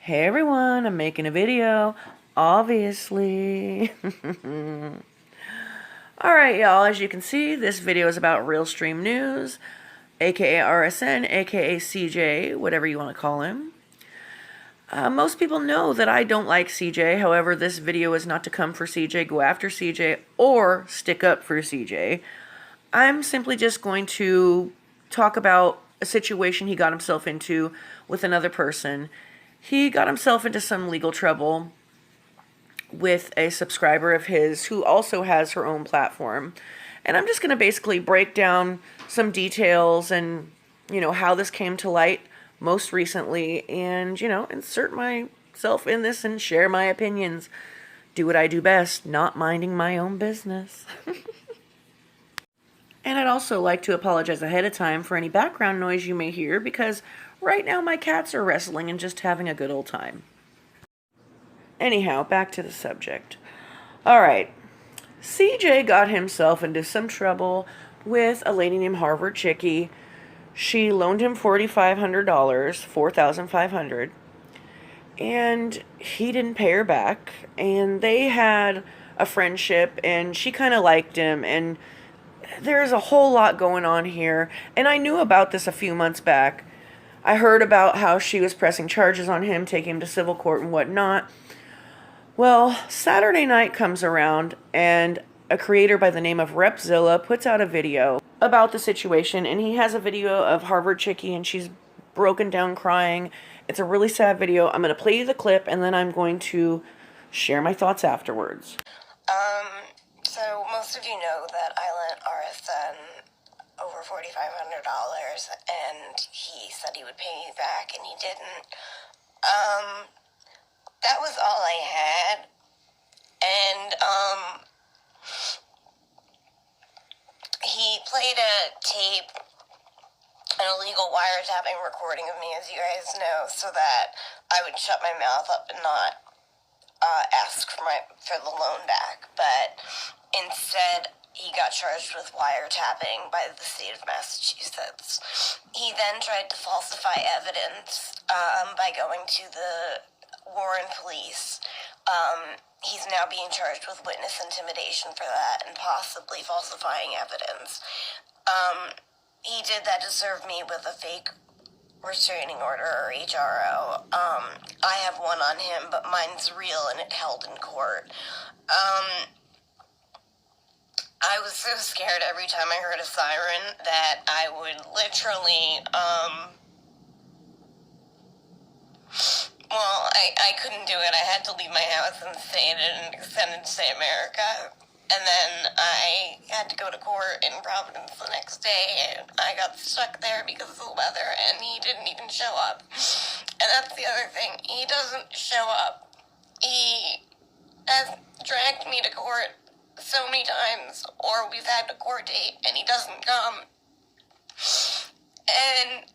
Hey everyone, I'm making a video, obviously. Alright y'all, as you can see, this video is about Realstream News, aka RSN, aka CJ, whatever you want to call him. Most people know that I don't like CJ, however, this video is not to come for CJ, go after CJ, or stick up for CJ. I'm simply just going to talk about a situation he got himself into with another person. He got himself into some legal trouble with a subscriber of his who also has her own platform. And I'm just going to basically break down some details and, how this came to light most recently and, insert myself in this and share my opinions. Do what I do best, not minding my own business. And I'd also like to apologize ahead of time for any background noise you may hear because right now my cats are wrestling and just having a good old time. Anyhow, back to the subject. Alright, CJ got himself into some trouble with a lady named Harvard Chickie. She loaned him $4,500, $4,500, and he didn't pay her back. And they had a friendship, and she kind of liked him, and there's a whole lot going on here. And I knew about this a few months back. I heard about how she was pressing charges on him, taking him to civil court and whatnot. Well, Saturday night comes around, and a creator by the name of Repzillas puts out a video about the situation, and he has a video of Harvard Chickie, and she's broken down crying. It's a really sad video. I'm going to play you the clip, and then I'm going to share my thoughts afterwards. So most of you know that I lent RSN over $4,500, and he said he would pay me back, and he didn't. That was all I had, and, he played a tape, an illegal wiretapping recording of me, as you guys know, so that I would shut my mouth up and not, ask for the loan back, but instead, he got charged with wiretapping by the state of Massachusetts. He then tried to falsify evidence, by going to the Warren police. He's now being charged with witness intimidation for that and possibly falsifying evidence. He did that to serve me with a fake restraining order, or HRO. I have one on him, but mine's real and it held in court. I was so scared every time I heard a siren that I would literally, I couldn't do it. I had to leave my house and stay in an extended stay America. And then I had to go to court in Providence the next day, and I got stuck there because of the weather, and he didn't even show up. And that's the other thing. He doesn't show up. He has dragged me to court so many times, or we've had a court date, and he doesn't come. And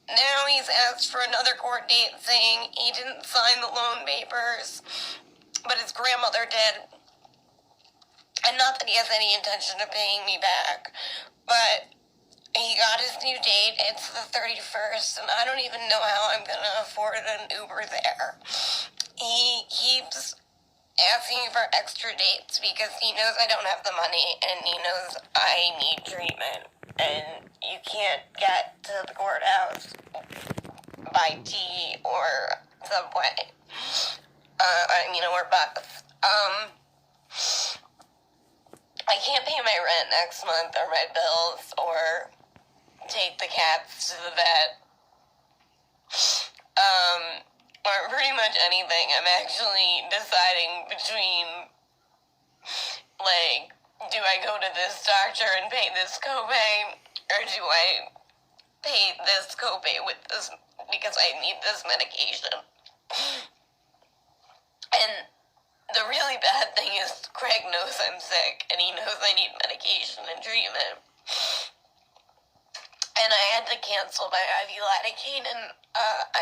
now he's asked for another court date, saying he didn't sign the loan papers, but his grandmother did. And not that he has any intention of paying me back, but he got his new date. It's the 31st, and I don't even know how I'm going to afford an Uber there. He keeps asking for extra dates because he knows I don't have the money, and he knows I need treatment, and you can't get to the courthouse by T or subway, or bus. I can't pay my rent next month or my bills or take the cats to the vet. Or pretty much anything. I'm actually deciding between, do I go to this doctor and pay this copay, or do I pay this copay with this because I need this medication? And the really bad thing is Craig knows I'm sick, and he knows I need medication and treatment. And I had to cancel my IV lidocaine and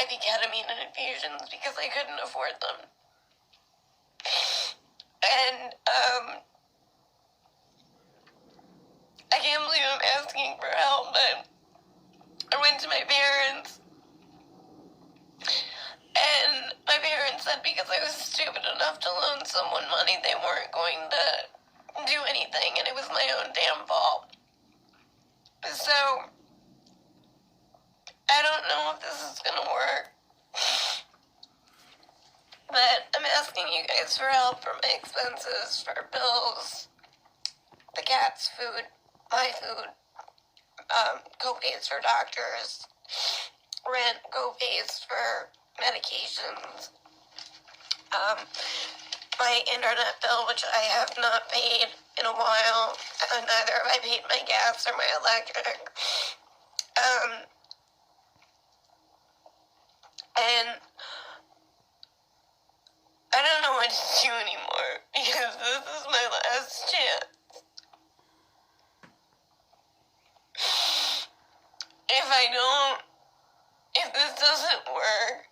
IV ketamine and infusions because I couldn't afford them. And I can't believe I'm asking for help, but I went to my parents, and my that because I was stupid enough to loan someone money they weren't going to do anything, and it was my own damn fault. So, I don't know if this is gonna work. But I'm asking you guys for help for my expenses, for bills, the cat's food, my food, co-pays for doctors, rent, co-pays for medications, my internet bill, which I have not paid in a while, and neither have I paid my gas or my electric, and I don't know what to do anymore, because this is my last chance. If this doesn't work,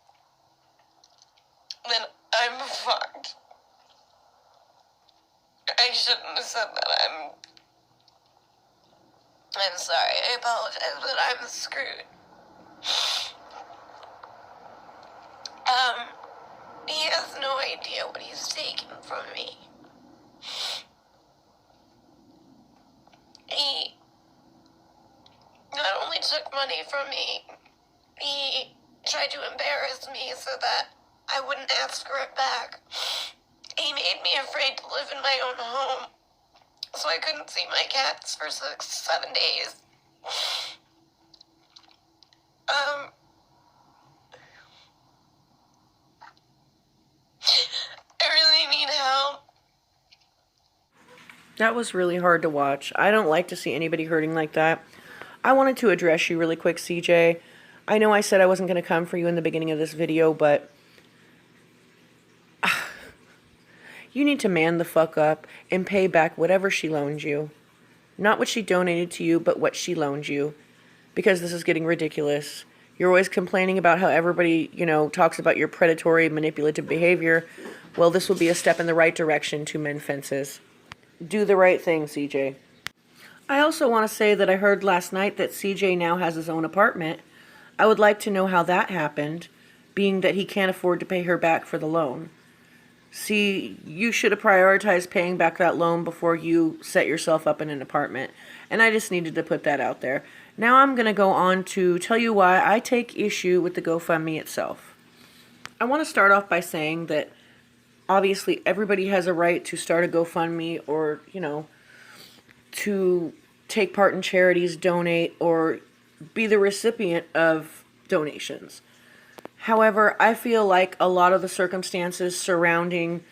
then I'm fucked. I shouldn't have said that. I'm sorry, I apologize, but I'm screwed. He has no idea what he's taken from me. He not only took money from me, he tried to embarrass me so that I wouldn't ask for it back. He made me afraid to live in my own home, so I couldn't see my cats for 6-7 days. I really need help. That was really hard to watch. I don't like to see anybody hurting like that. I wanted to address you really quick, CJ. I know I said I wasn't going to come for you in the beginning of this video, but you need to man the fuck up and pay back whatever she loaned you. Not what she donated to you, but what she loaned you. Because this is getting ridiculous. You're always complaining about how everybody, talks about your predatory, manipulative behavior. Well, this will be a step in the right direction to mend fences. Do the right thing, CJ. I also want to say that I heard last night that CJ now has his own apartment. I would like to know how that happened, being that he can't afford to pay her back for the loan. See, you should have prioritized paying back that loan before you set yourself up in an apartment. And I just needed to put that out there. Now I'm going to go on to tell you why I take issue with the GoFundMe itself. I want to start off by saying that obviously everybody has a right to start a GoFundMe or, to take part in charities, donate, or be the recipient of donations. However, I feel like a lot of the circumstances surrounding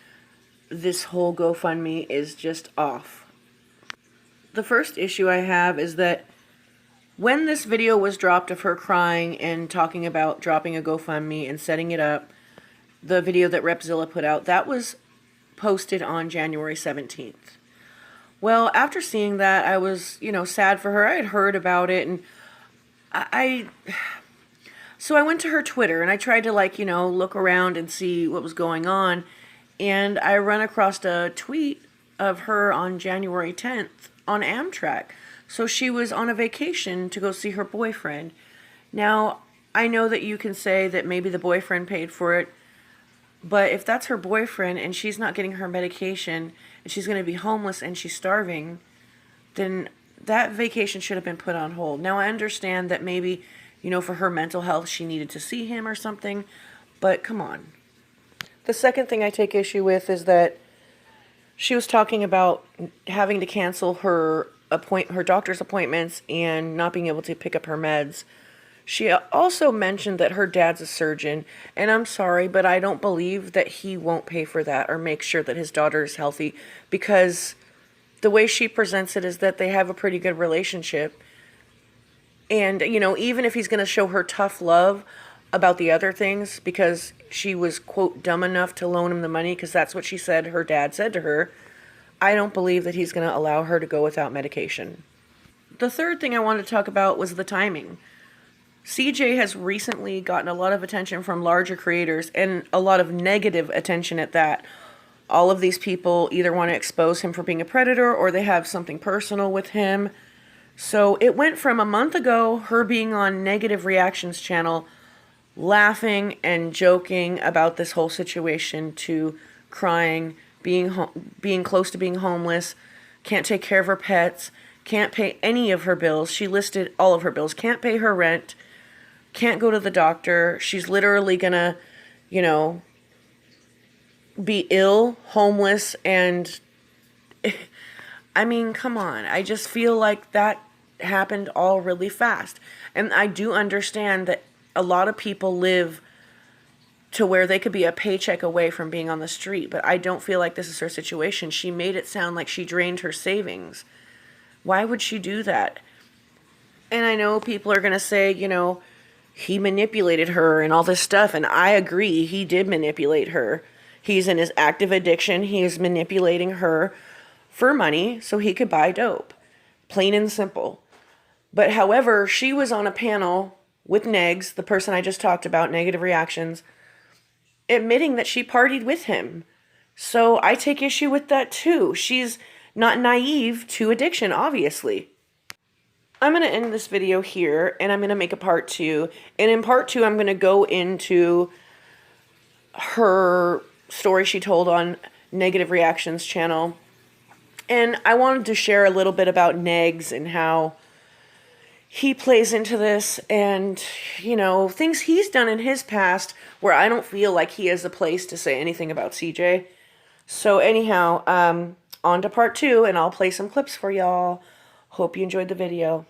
this whole GoFundMe is just off. The first issue I have is that when this video was dropped of her crying and talking about dropping a GoFundMe and setting it up, the video that Repzilla put out, that was posted on January 17th. Well, after seeing that, I was, sad for her. I had heard about it, and so I went to her Twitter, and I tried to, look around and see what was going on, and I ran across a tweet of her on January 10th on Amtrak. So she was on a vacation to go see her boyfriend. Now, I know that you can say that maybe the boyfriend paid for it, but if that's her boyfriend and she's not getting her medication and she's going to be homeless and she's starving, then that vacation should have been put on hold. Now, I understand that maybe, for her mental health, she needed to see him or something, but come on. The second thing I take issue with is that she was talking about having to cancel her doctor's appointments and not being able to pick up her meds. She also mentioned that her dad's a surgeon, and I'm sorry, but I don't believe that he won't pay for that or make sure that his daughter is healthy, because the way she presents it is that they have a pretty good relationship. And, even if he's going to show her tough love about the other things because she was, quote, dumb enough to loan him the money, because that's what she said her dad said to her, I don't believe that he's going to allow her to go without medication. The third thing I wanted to talk about was the timing. CJ has recently gotten a lot of attention from larger creators, and a lot of negative attention at that. All of these people either want to expose him for being a predator or they have something personal with him. So it went from a month ago, her being on Negative Reactions channel, laughing and joking about this whole situation to crying, being close to being homeless, can't take care of her pets, can't pay any of her bills. She listed all of her bills, can't pay her rent, can't go to the doctor. She's literally gonna, be ill, homeless, and I mean, come on. I just feel like that happened all really fast. And I do understand that a lot of people live to where they could be a paycheck away from being on the street, but I don't feel like this is her situation. She made it sound like she drained her savings. Why would she do that? And I know people are going to say, he manipulated her and all this stuff, and I agree, he did manipulate her. He's in his active addiction. He is manipulating her for money so he could buy dope. Plain and simple. But however, she was on a panel with Negs, the person I just talked about, Negative Reactions, admitting that she partied with him. So I take issue with that too. She's not naive to addiction, obviously. I'm going to end this video here, and I'm going to make a part 2. And in part 2, I'm going to go into her story she told on Negative Reactions channel. And I wanted to share a little bit about Negs and how he plays into this and, things he's done in his past where I don't feel like he has a place to say anything about CJ. So anyhow, on to part 2, and I'll play some clips for y'all. Hope you enjoyed the video.